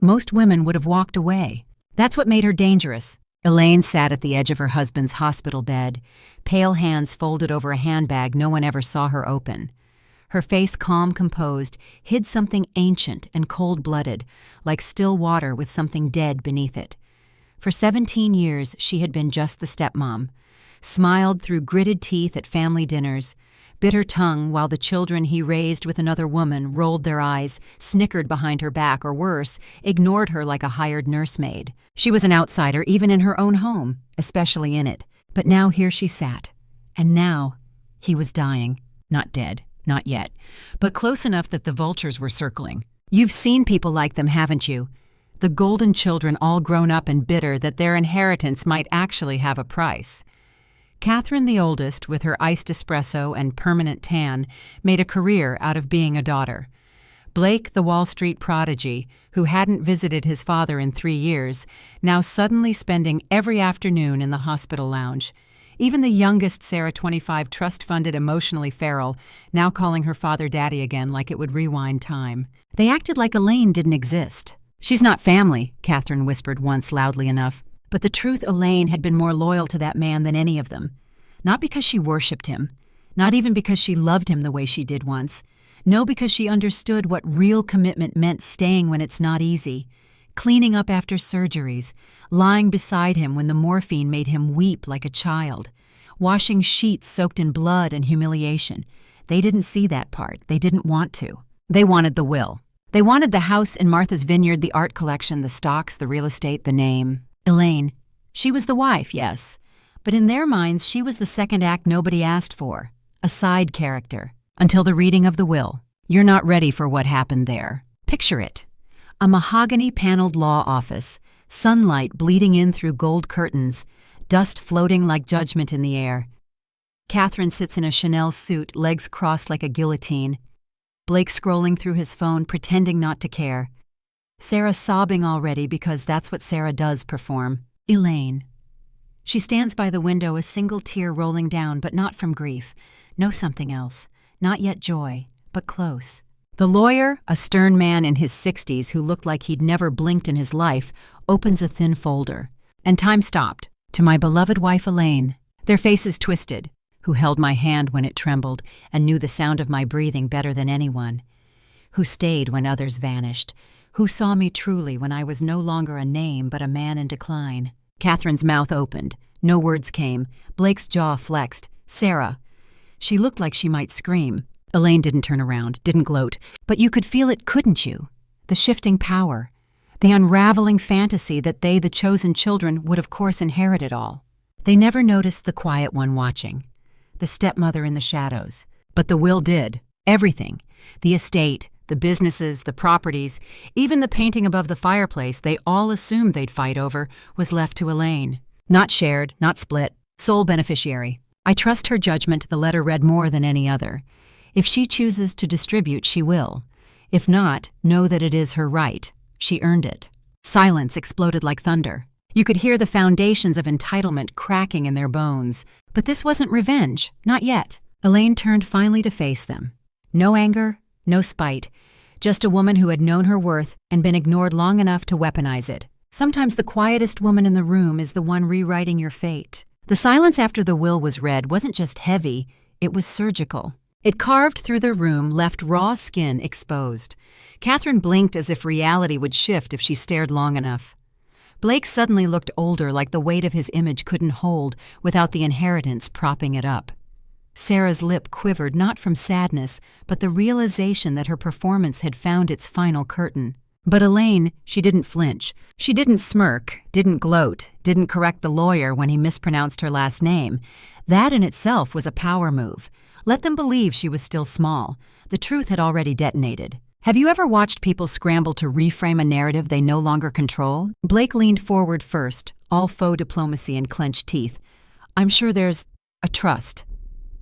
Most women would have walked away. That's what made her dangerous. Elaine sat at the edge of her husband's hospital bed, pale hands folded over a handbag no one ever saw her open. Her face, calm, composed, hid something ancient and cold-blooded, like still water with something dead beneath it. For 17 years, she had been just the stepmom, smiled through gritted teeth at family dinners, bit her tongue while the children he raised with another woman rolled their eyes, snickered behind her back, or worse, ignored her like a hired nursemaid. She was an outsider even in her own home, especially in it. But now here she sat. And now he was dying. Not dead. Not yet. But close enough that the vultures were circling. You've seen people like them, haven't you? The golden children all grown up and bitter that their inheritance might actually have a price. Catherine, the oldest, with her iced espresso and permanent tan, made a career out of being a daughter. Blake, the Wall Street prodigy, who hadn't visited his father in 3 years, now suddenly spending every afternoon in the hospital lounge. Even the youngest Sarah, 25, trust-funded, emotionally feral, now calling her father daddy again like it would rewind time. They acted like Elaine didn't exist. "She's not family," Catherine whispered once loudly enough. But the truth, Elaine had been more loyal to that man than any of them. Not because she worshipped him. Not even because she loved him the way she did once. No, because she understood what real commitment meant, staying when it's not easy. Cleaning up after surgeries. Lying beside him when the morphine made him weep like a child. Washing sheets soaked in blood and humiliation. They didn't see that part. They didn't want to. They wanted the will. They wanted the house in Martha's Vineyard, the art collection, the stocks, the real estate, the name. Elaine. She was the wife, yes. But in their minds, she was the second act nobody asked for. A side character. Until the reading of the will. You're not ready for what happened there. Picture it. A mahogany-paneled law office. Sunlight bleeding in through gold curtains. Dust floating like judgment in the air. Catherine sits in a Chanel suit, legs crossed like a guillotine. Blake scrolling through his phone, pretending not to care. Sarah sobbing already because that's what Sarah does perform. Elaine. She stands by the window, a single tear rolling down, but not from grief. No, something else. Not yet joy, but close. The lawyer, a stern man in his 60s who looked like he'd never blinked in his life, opens a thin folder. And time stopped. To my beloved wife Elaine. Their faces twisted. Who held my hand when it trembled and knew the sound of my breathing better than anyone. Who stayed when others vanished. Who saw me truly when I was no longer a name but a man in decline. Catherine's mouth opened. No words came. Blake's jaw flexed. Sarah. She looked like she might scream. Elaine didn't turn around, didn't gloat. But you could feel it, couldn't you? The shifting power. The unraveling fantasy that they, the chosen children, would of course inherit it all. They never noticed the quiet one watching. The stepmother in the shadows. But the will did. Everything. The estate. The businesses, the properties, even the painting above the fireplace they all assumed they'd fight over was left to Elaine. Not shared, not split, sole beneficiary. I trust her judgment, the letter read more than any other. If she chooses to distribute, she will. If not, know that it is her right. She earned it. Silence exploded like thunder. You could hear the foundations of entitlement cracking in their bones. But this wasn't revenge, not yet. Elaine turned finally to face them. No anger, no spite. Just a woman who had known her worth and been ignored long enough to weaponize it. Sometimes the quietest woman in the room is the one rewriting your fate. The silence after the will was read wasn't just heavy, it was surgical. It carved through the room, left raw skin exposed. Catherine blinked as if reality would shift if she stared long enough. Blake suddenly looked older, like the weight of his image couldn't hold without the inheritance propping it up. Sarah's lip quivered not from sadness, but the realization that her performance had found its final curtain. But Elaine, she didn't flinch. She didn't smirk, didn't gloat, didn't correct the lawyer when he mispronounced her last name. That in itself was a power move. Let them believe she was still small. The truth had already detonated. Have you ever watched people scramble to reframe a narrative they no longer control? Blake leaned forward first, all faux diplomacy and clenched teeth. I'm sure there's a trust.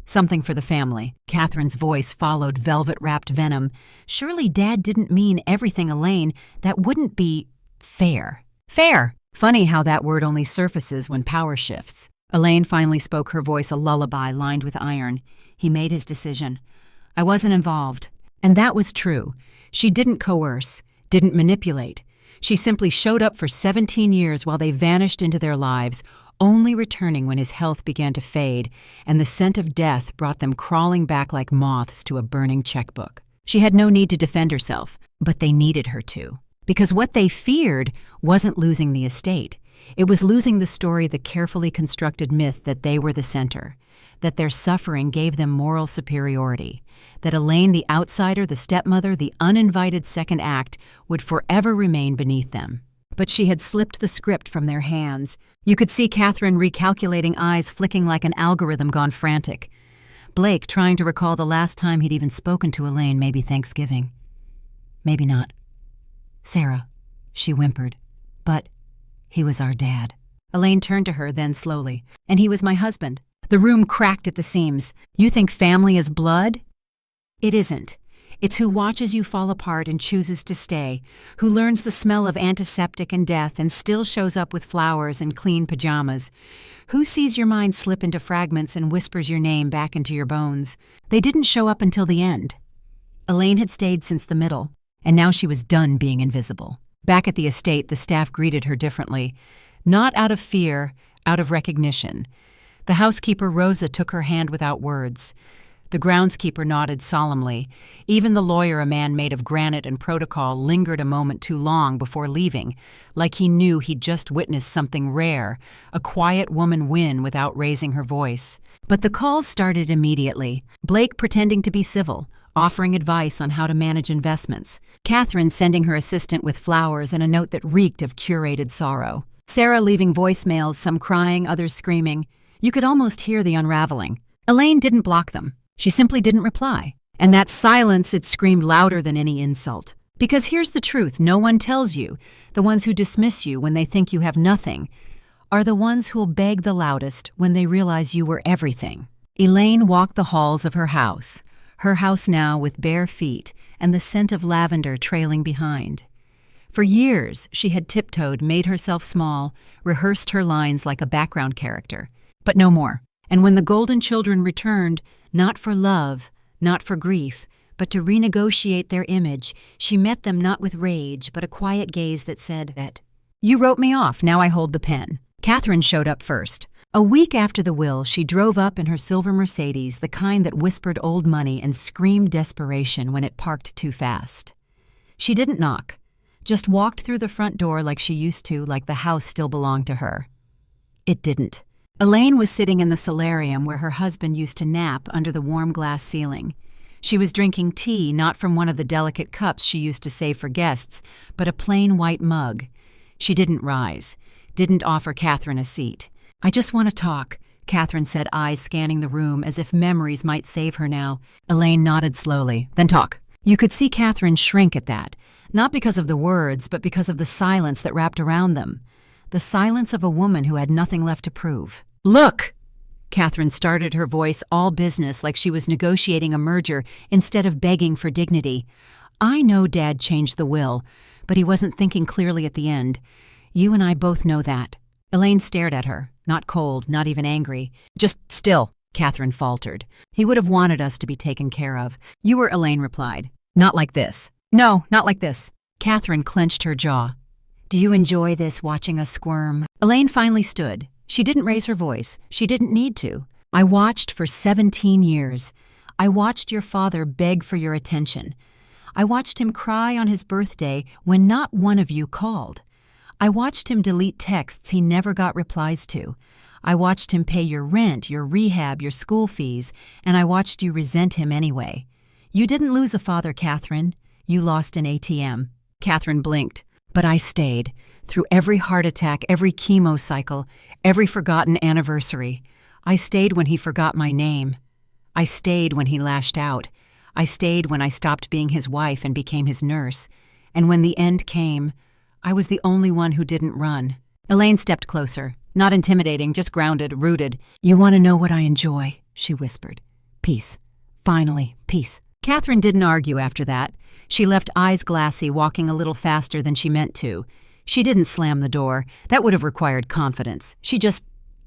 Something for the family. Catherine's voice followed velvet-wrapped venom. Surely Dad didn't mean everything, Elaine. That wouldn't be fair. Fair! Funny how that word only surfaces when power shifts. Elaine finally spoke, her voice a lullaby lined with iron. He made his decision. I wasn't involved. And that was true. She didn't coerce, didn't manipulate. She simply showed up for 17 years while they vanished into their lives, only returning when his health began to fade and the scent of death brought them crawling back like moths to a burning checkbook. She had no need to defend herself, but they needed her to. Because what they feared wasn't losing the estate. It was losing the story, the carefully constructed myth that they were the center, that their suffering gave them moral superiority, that Elaine, the outsider, the stepmother, the uninvited second act, would forever remain beneath them. But she had slipped the script from their hands. You could see Catherine recalculating, eyes flicking like an algorithm gone frantic. Blake trying to recall the last time he'd even spoken to Elaine, maybe Thanksgiving. Maybe not. Sarah, she whimpered. But he was our dad. Elaine turned to her, then slowly. And he was my husband. The room cracked at the seams. You think family is blood? It isn't. It's who watches you fall apart and chooses to stay, who learns the smell of antiseptic and death and still shows up with flowers and clean pajamas, who sees your mind slip into fragments and whispers your name back into your bones. They didn't show up until the end. Elaine had stayed since the middle, and now she was done being invisible. Back at the estate, the staff greeted her differently, not out of fear, out of recognition. The housekeeper, Rosa, took her hand without words. The groundskeeper nodded solemnly. Even the lawyer, a man made of granite and protocol, lingered a moment too long before leaving, like he knew he'd just witnessed something rare, a quiet woman win without raising her voice. But the calls started immediately. Blake pretending to be civil, offering advice on how to manage investments. Catherine sending her assistant with flowers and a note that reeked of curated sorrow. Sarah leaving voicemails, some crying, others screaming. You could almost hear the unraveling. Elaine didn't block them. She simply didn't reply. And that silence, it screamed louder than any insult. Because here's the truth no one tells you. The ones who dismiss you when they think you have nothing are the ones who'll beg the loudest when they realize you were everything. Elaine walked the halls of her house now with bare feet and the scent of lavender trailing behind. For years, she had tiptoed, made herself small, rehearsed her lines like a background character. But no more. And when the golden children returned, not for love, not for grief, but to renegotiate their image, she met them not with rage, but a quiet gaze that said that, "You wrote me off, now I hold the pen." Catherine showed up first. A week after the will, she drove up in her silver Mercedes, the kind that whispered old money and screamed desperation when it parked too fast. She didn't knock, just walked through the front door like she used to, like the house still belonged to her. It didn't. Elaine was sitting in the solarium where her husband used to nap under the warm glass ceiling. She was drinking tea, not from one of the delicate cups she used to save for guests, but a plain white mug. She didn't rise, didn't offer Catherine a seat. "I just want to talk," Catherine said, eyes scanning the room as if memories might save her now. Elaine nodded slowly. "Then talk." You could see Catherine shrink at that, not because of the words, but because of the silence that wrapped around them. The silence of a woman who had nothing left to prove. "Look!" Catherine started, her voice all business, like she was negotiating a merger instead of begging for dignity. "I know Dad changed the will, but he wasn't thinking clearly at the end. You and I both know that." Elaine stared at her, not cold, not even angry. "Just still," Catherine faltered. "He would have wanted us to be taken care of." "You were," Elaine replied. "Not like this." "No, not like this." Catherine clenched her jaw. "Do you enjoy this, watching us squirm?" Elaine finally stood. She didn't raise her voice. She didn't need to. "I watched for 17 years. I watched your father beg for your attention. I watched him cry on his birthday when not one of you called. I watched him delete texts he never got replies to. I watched him pay your rent, your rehab, your school fees, and I watched you resent him anyway. You didn't lose a father, Catherine. You lost an ATM." Catherine blinked. "But I stayed. Through every heart attack, every chemo cycle, every forgotten anniversary. I stayed when he forgot my name. I stayed when he lashed out. I stayed when I stopped being his wife and became his nurse. And when the end came, I was the only one who didn't run." Elaine stepped closer, not intimidating, just grounded, rooted. "You want to know what I enjoy?" she whispered. "Peace. Finally, peace." Catherine didn't argue after that. She left, eyes glassy, walking a little faster than she meant to. She didn't slam the door. That would have required confidence. She just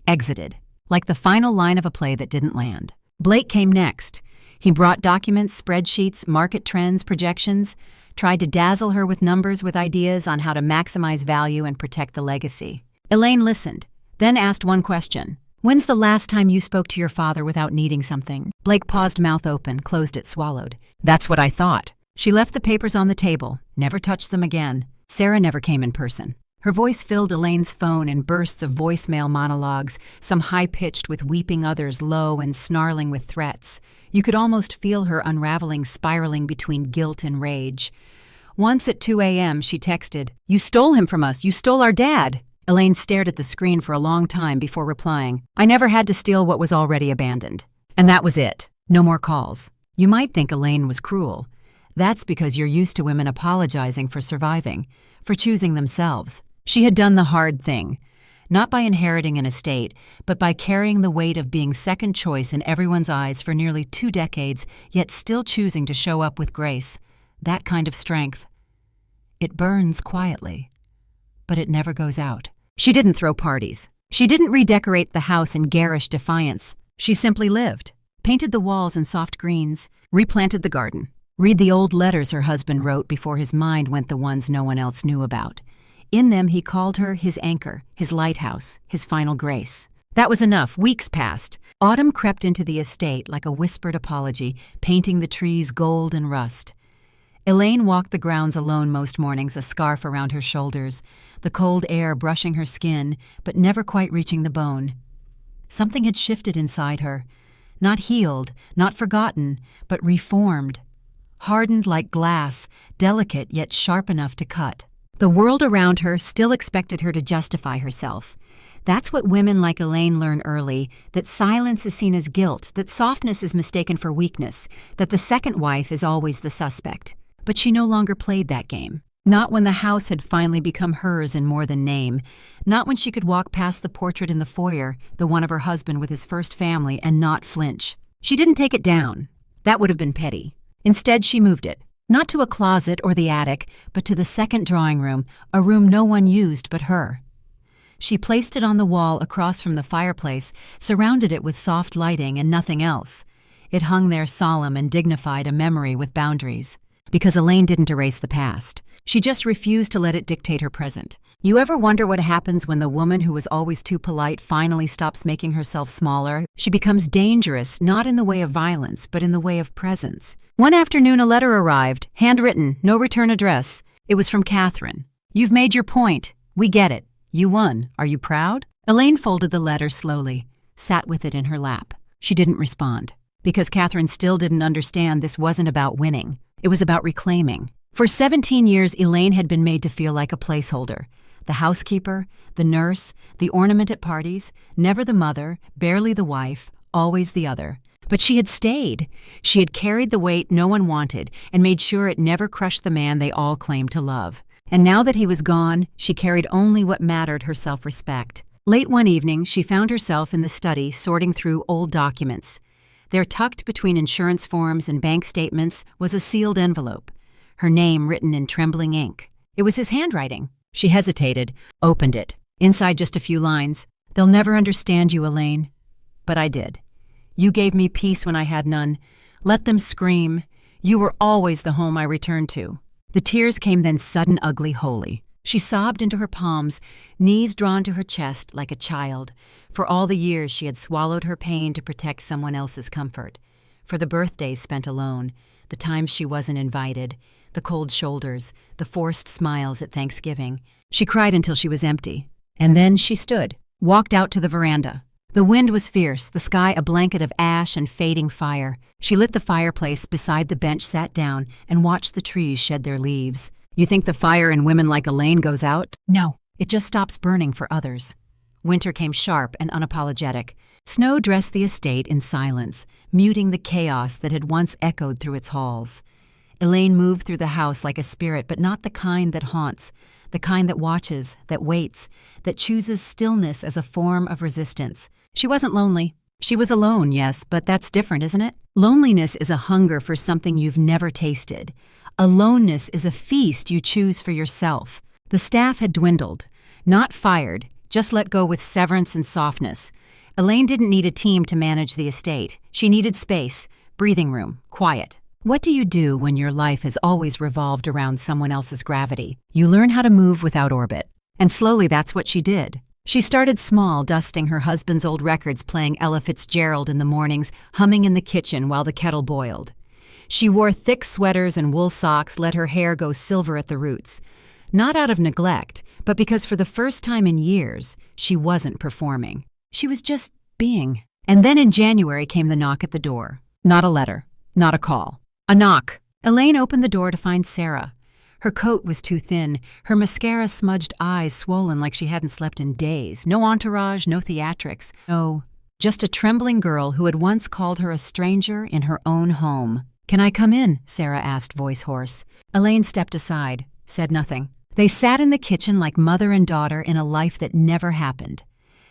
exited, like the final line of a play that didn't land. Blake came next. He brought documents, spreadsheets, market trends, projections. tried to dazzle her with numbers with ideas on how to maximize value and protect the legacy. Elaine listened, then asked one question. "When's the last time you spoke to your father without needing something?" Blake paused, mouth open, closed it, swallowed. "That's what I thought." She left the papers on the table, never touched them again. Sarah never came in person. Her voice filled Elaine's phone in bursts of voicemail monologues, some high-pitched with weeping, others low and snarling with threats. You could almost feel her unraveling, spiraling between guilt and rage. Once at 2 a.m., she texted, "You stole him from us. You stole our dad." Elaine stared at the screen for a long time before replying, "I never had to steal what was already abandoned." And that was it. No more calls. You might think Elaine was cruel. That's because you're used to women apologizing for surviving, for choosing themselves. She had done the hard thing, not by inheriting an estate, but by carrying the weight of being second choice in everyone's eyes for nearly 2 decades, yet still choosing to show up with grace. That kind of strength. It burns quietly, but it never goes out. She didn't throw parties. She didn't redecorate the house in garish defiance. She simply lived, painted the walls in soft greens, replanted the garden, read the old letters her husband wrote before his mind went the ones no one else knew about. In them, he called her his anchor, his lighthouse, his final grace. That was enough. Weeks passed. Autumn crept into the estate like a whispered apology, painting the trees gold and rust. Elaine walked the grounds alone most mornings, a scarf around her shoulders, the cold air brushing her skin, but never quite reaching the bone. Something had shifted inside her. Not healed, not forgotten, but reformed. Hardened like glass, delicate yet sharp enough to cut. The world around her still expected her to justify herself. That's what women like Elaine learn early, that silence is seen as guilt, that softness is mistaken for weakness, that the second wife is always the suspect. But she no longer played that game. Not when the house had finally become hers in more than name. Not when she could walk past the portrait in the foyer, the one of her husband with his first family, and not flinch. She didn't take it down. That would have been petty. Instead, she moved it. Not to a closet or the attic, but to the second drawing room, a room no one used but her. She placed it on the wall across from the fireplace, surrounded it with soft lighting and nothing else. It hung there solemn and dignified, a memory with boundaries. Because Elaine didn't erase the past. She just refused to let it dictate her present. You ever wonder what happens when the woman who was always too polite finally stops making herself smaller? She becomes dangerous, not in the way of violence, but in the way of presence. One afternoon, a letter arrived, handwritten, no return address. It was from Catherine. "You've made your point. We get it. You won. Are you proud?" Elaine folded the letter slowly, sat with it in her lap. She didn't respond, because Catherine still didn't understand this wasn't about winning. It was about reclaiming. For 17 years, Elaine had been made to feel like a placeholder. The housekeeper, the nurse, the ornament at parties, never the mother, barely the wife, always the other. But she had stayed. She had carried the weight no one wanted and made sure it never crushed the man they all claimed to love. And now that he was gone, she carried only what mattered, her self-respect. Late one evening, she found herself in the study sorting through old documents. There, tucked between insurance forms and bank statements, was a sealed envelope, her name written in trembling ink. It was his handwriting. She hesitated, opened it. Inside just a few lines. "They'll never understand you, Elaine. But I did. You gave me peace when I had none. Let them scream. You were always the home I returned to." The tears came then sudden, ugly, holy. She sobbed into her palms, knees drawn to her chest like a child. For all the years she had swallowed her pain to protect someone else's comfort. For the birthdays spent alone, the times she wasn't invited, the cold shoulders, the forced smiles at Thanksgiving. She cried until she was empty. And then she stood, walked out to the veranda. The wind was fierce, the sky a blanket of ash and fading fire. She lit the fireplace beside the bench, sat down, and watched the trees shed their leaves. You think the fire in women like Elaine goes out? No, it just stops burning for others. Winter came sharp and unapologetic. Snow dressed the estate in silence, muting the chaos that had once echoed through its halls. Elaine moved through the house like a spirit, but not the kind that haunts, the kind that watches, that waits, that chooses stillness as a form of resistance. She wasn't lonely. She was alone, yes, but that's different, isn't it? Loneliness is a hunger for something you've never tasted. Aloneness is a feast you choose for yourself. The staff had dwindled. Not fired, just let go with severance and softness. Elaine didn't need a team to manage the estate. She needed space, breathing room, quiet. What do you do when your life has always revolved around someone else's gravity? You learn how to move without orbit. And slowly that's what she did. She started small, dusting her husband's old records, playing Ella Fitzgerald in the mornings, humming in the kitchen while the kettle boiled. She wore thick sweaters and wool socks, let her hair go silver at the roots. Not out of neglect, but because for the first time in years, she wasn't performing. She was just being. And then in January came the knock at the door. Not a letter, not a call. A knock. Elaine opened the door to find Sarah. Her coat was too thin, her mascara-smudged eyes swollen like she hadn't slept in days. No entourage, no theatrics. No, just a trembling girl who had once called her a stranger in her own home. "Can I come in?" Sarah asked, voice hoarse. Elaine stepped aside, said nothing. They sat in the kitchen like mother and daughter in a life that never happened.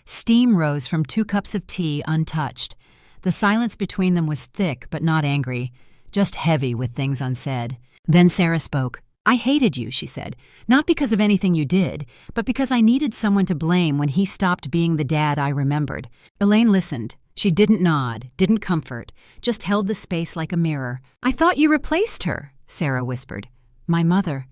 Steam rose from 2 cups of tea untouched. The silence between them was thick but not angry, just heavy with things unsaid. Then Sarah spoke. "I hated you," she said, "not because of anything you did, but because I needed someone to blame when he stopped being the dad I remembered." Elaine listened. She didn't nod, didn't comfort, just held the space like a mirror. "I thought you replaced her," Sarah whispered. "My mother.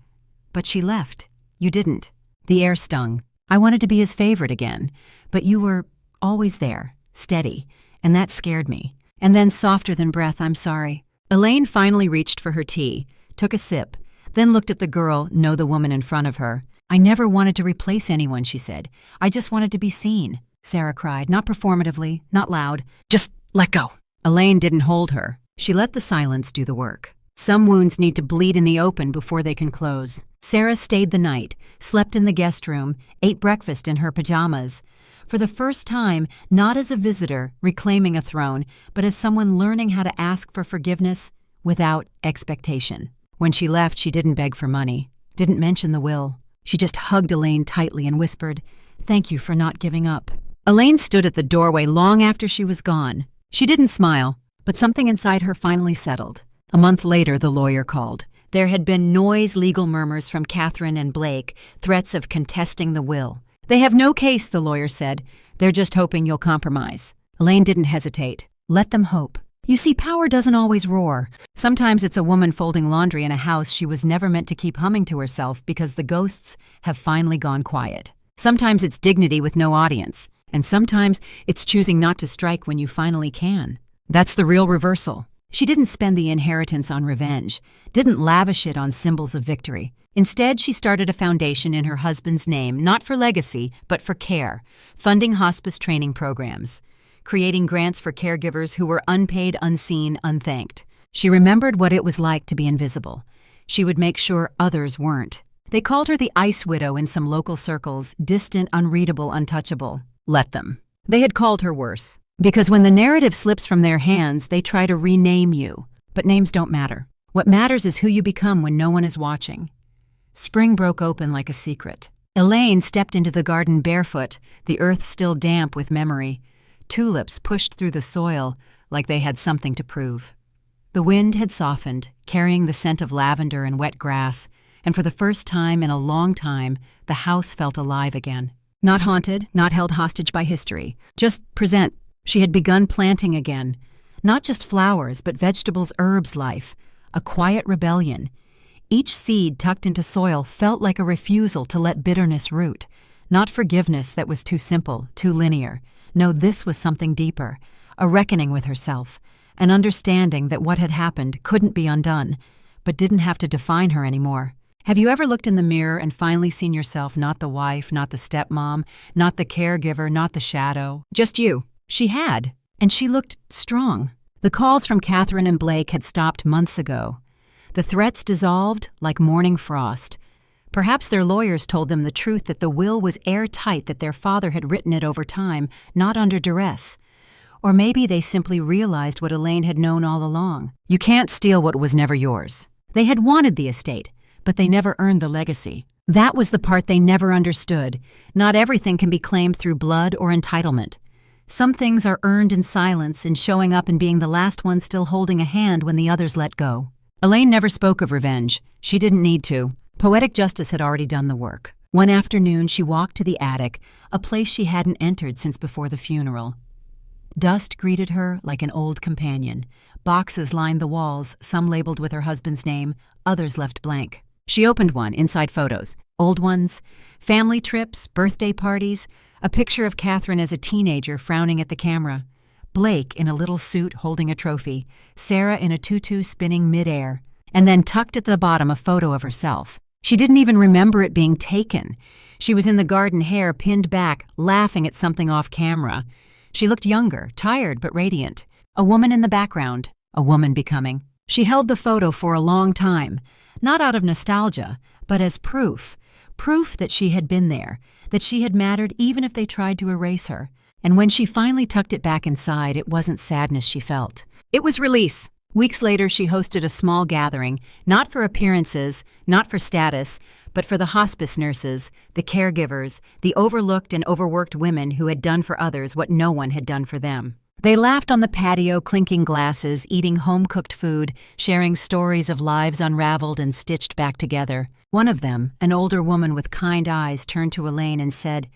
But she left. You didn't." The air stung. "I wanted to be his favorite again, but you were always there, steady, and that scared me." And then, softer than breath, "I'm sorry." Elaine finally reached for her tea, took a sip, then looked at the girl, no, the woman in front of her. "I never wanted to replace anyone," she said. "I just wanted to be seen." Sarah cried, not performatively, not loud. "Just let go." Elaine didn't hold her. She let the silence do the work. Some wounds need to bleed in the open before they can close. Sarah stayed the night, slept in the guest room, ate breakfast in her pajamas. For the first time, not as a visitor reclaiming a throne, but as someone learning how to ask for forgiveness without expectation. When she left, she didn't beg for money, didn't mention the will. She just hugged Elaine tightly and whispered, "Thank you for not giving up." Elaine stood at the doorway long after she was gone. She didn't smile, but something inside her finally settled. A month later, the lawyer called. There had been legal murmurs from Catherine and Blake, threats of contesting the will. "They have no case," the lawyer said. "They're just hoping you'll compromise." Elaine didn't hesitate. Let them hope. You see, power doesn't always roar. Sometimes it's a woman folding laundry in a house she was never meant to keep humming to herself because the ghosts have finally gone quiet. Sometimes it's dignity with no audience. And sometimes it's choosing not to strike when you finally can. That's the real reversal. She didn't spend the inheritance on revenge, didn't lavish it on symbols of victory. Instead, she started a foundation in her husband's name, not for legacy, but for care, funding hospice training programs, creating grants for caregivers who were unpaid, unseen, unthanked. She remembered what it was like to be invisible. She would make sure others weren't. They called her the Ice Widow in some local circles, distant, unreadable, untouchable. Let them. They had called her worse. Because when the narrative slips from their hands, they try to rename you. But names don't matter. What matters is who you become when no one is watching. Spring broke open like a secret. Elaine stepped into the garden barefoot, the earth still damp with memory. Tulips pushed through the soil like they had something to prove. The wind had softened, carrying the scent of lavender and wet grass, and for the first time in a long time, the house felt alive again. Not haunted, not held hostage by history, just present. She had begun planting again. Not just flowers, but vegetables, herbs, life. A quiet rebellion. Each seed tucked into soil felt like a refusal to let bitterness root. Not forgiveness that was too simple, too linear. No, this was something deeper. A reckoning with herself. An understanding that what had happened couldn't be undone, but didn't have to define her anymore. Have you ever looked in the mirror and finally seen yourself not the wife, not the stepmom, not the caregiver, not the shadow? Just you. She had, and she looked strong. The calls from Catherine and Blake had stopped months ago. The threats dissolved like morning frost. Perhaps their lawyers told them the truth that the will was airtight, that their father had written it over time, not under duress. Or maybe they simply realized what Elaine had known all along. You can't steal what was never yours. They had wanted the estate, but they never earned the legacy. That was the part they never understood. Not everything can be claimed through blood or entitlement. Some things are earned in silence, in showing up and being the last one still holding a hand when the others let go. Elaine never spoke of revenge. She didn't need to. Poetic justice had already done the work. One afternoon, she walked to the attic, a place she hadn't entered since before the funeral. Dust greeted her like an old companion. Boxes lined the walls, some labeled with her husband's name, others left blank. She opened one, inside photos. Old ones, family trips, birthday parties, a picture of Catherine as a teenager frowning at the camera, Blake in a little suit holding a trophy, Sarah in a tutu spinning midair, and then tucked at the bottom a photo of herself. She didn't even remember it being taken. She was in the garden hair pinned back, laughing at something off camera. She looked younger, tired but radiant. A woman in the background, a woman becoming. She held the photo for a long time, not out of nostalgia, but as proof that she had been there, that she had mattered even if they tried to erase her. And when she finally tucked it back inside, it wasn't sadness she felt. It was release. Weeks later, she hosted a small gathering, not for appearances, not for status, but for the hospice nurses, the caregivers, the overlooked and overworked women who had done for others what no one had done for them. They laughed on the patio, clinking glasses, eating home-cooked food, sharing stories of lives unraveled and stitched back together. One of them, an older woman with kind eyes, turned to Elaine and said,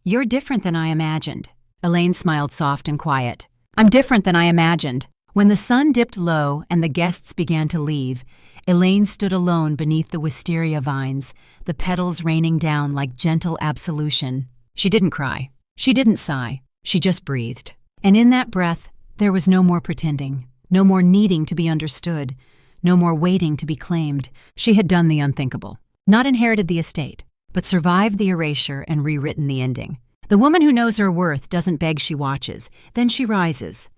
"You're different than I imagined." Elaine smiled soft and quiet. "I'm different than I imagined." When the sun dipped low and the guests began to leave, Elaine stood alone beneath the wisteria vines, the petals raining down like gentle absolution. She didn't cry. She didn't sigh. She just breathed. And in that breath, there was no more pretending, no more needing to be understood, no more waiting to be claimed. She had done the unthinkable. Not inherited the estate, but survived the erasure and rewritten the ending. The woman who knows her worth doesn't beg, she watches. Then she rises.